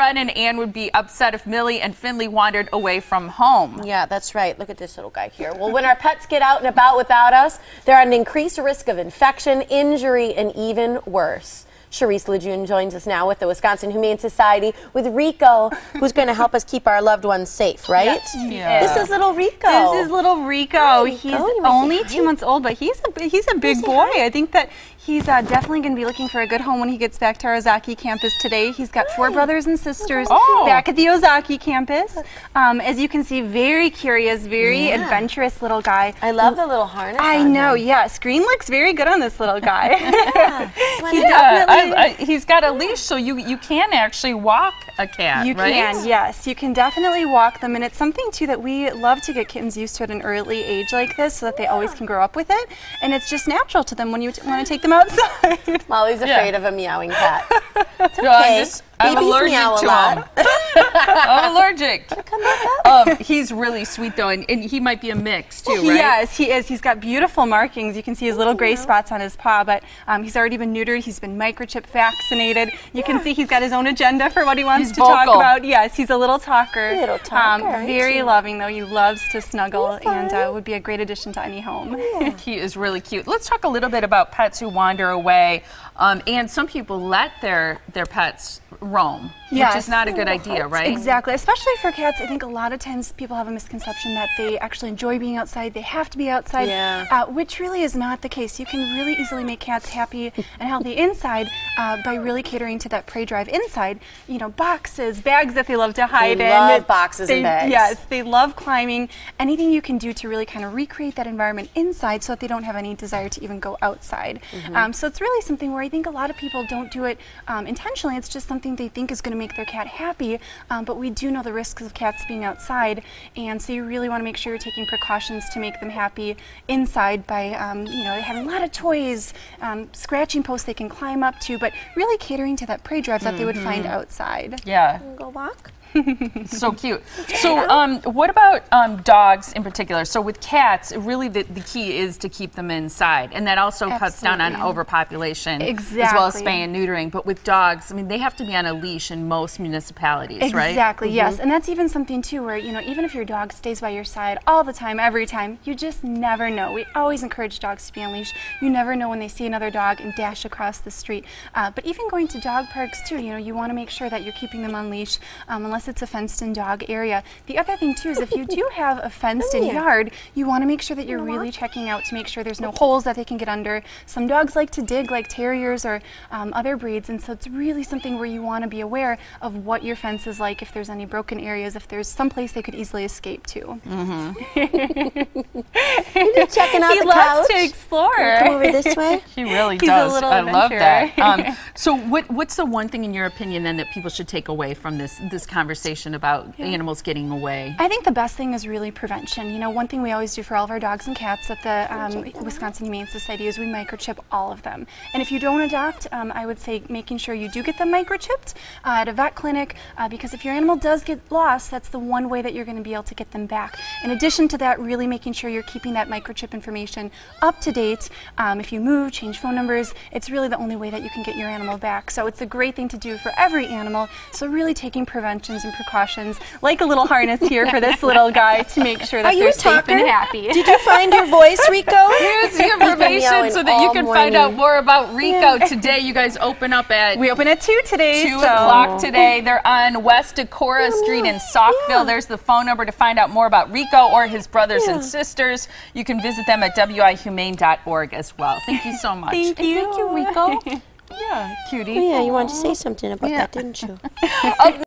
Fred and Ann would be upset if Millie and Finley wandered away from home. Yeah, that's right. Look at this little guy here. Well, when our pets get out and about without us, they're at an increased risk of infection, injury, and even worse. Cherisse LeJeune joins us now with the Wisconsin Humane Society with Rico, who's going to help us keep our loved ones safe, right? Yes, yeah. This is little Rico. This is little Rico. He's only 2 months old, but he's a big boy. I think that he's definitely going to be looking for a good home when he gets back to our Ozaki campus today. He's got 4 brothers and sisters back at the Ozaki campus. As you can see, very curious, very adventurous little guy. I love the little harness. I know, yes. Green looks very good on this little guy. He definitely. He's got a leash, so you can actually walk a cat, You right? can, yes. You can definitely walk them, and it's something, too, that we love to get kittens used to at an early age like this so that they always can grow up with it, and it's just natural to them when you want to take them outside. Molly's afraid of a meowing cat. It's okay. I'm allergic to him. I'm allergic. Come back up. He's really sweet, though, and he might be a mix, too, right? Yes, he is. He's got beautiful markings. You can see his little gray spots on his paw, but he's already been neutered. He's been microchip vaccinated. You can see he's got his own agenda for what he wants to talk about. Yes, he's a little talker. Very loving, though. He loves to snuggle and would be a great addition to any home. He is really cute. Let's talk a little bit about pets who wander away. And some people let their pets roam, which is not a good idea, right? Exactly, especially for cats. I think a lot of times people have a misconception that they actually enjoy being outside, they have to be outside, which really is not the case. You can really easily make cats happy and healthy inside by really catering to that prey drive inside. You know, boxes, bags that they love to hide in. They love boxes and bags. Yes, they love climbing. Anything you can do to really kind of recreate that environment inside so that they don't have any desire to even go outside. So it's really something where I think a lot of people don't do it intentionally. It's just something they think is going to make their cat happy, but we do know the risks of cats being outside, and so you really want to make sure you're taking precautions to make them happy inside by you know, having a lot of toys, scratching posts they can climb up to, but really catering to that prey drive that they would find outside. Yeah. Go walk. So cute. So what about dogs in particular? So with cats, really the key is to keep them inside, and that also cuts down on overpopulation as well as spay and neutering. But with dogs, I mean, they have to be on a leash in most municipalities, right? Exactly, yes. And that's even something too where, you know, even if your dog stays by your side all the time, every time, you just never know. We always encourage dogs to be on leash. You never know when they see another dog and dash across the street. But even going to dog parks too, you know, you want to make sure that you're keeping them on leash unless it's a fenced-in dog area. The other thing too is if you do have a fenced-in yard, you want to make sure that you're really checking out to make sure there's no holes that they can get under. Some dogs like to dig, like terriers or other breeds, and so it's really something where you want to be aware of what your fence is like, if there's any broken areas, if there's some place they could easily escape to. You're just checking out he the loves couch. to explore. Come over this way. He really He's does. a little I love adventurer. that. So what's the one thing in your opinion then that people should take away from this conversation about animals getting away? I think the best thing is really prevention. You know, one thing we always do for all of our dogs and cats at the Wisconsin Humane Society is we microchip all of them. And if you don't adopt, I would say making sure you do get them microchipped at a vet clinic, because if your animal does get lost, that's the one way that you're going to be able to get them back. In addition to that, really making sure you're keeping that microchip information up to date. If you move, change phone numbers, it's really the only way that you can get your animal back. So it's a great thing to do for every animal. So really taking preventions and precautions, like a little harness here for this little guy to make sure that they're safe and happy. Did you find your voice, Rico? Here's the information so that you can find out more about Rico. Today you guys open up at... We open at 2 today. 2 o'clock today. They're on West Decorah Street in Saukville. There's the phone number to find out more about Rico or his brothers and sisters. You can visit them at wihumane.org as well. Thank you so much. Thank you. Thank you, Rico. Yeah, cutie. Oh, yeah, you wanted to say something about that, didn't you?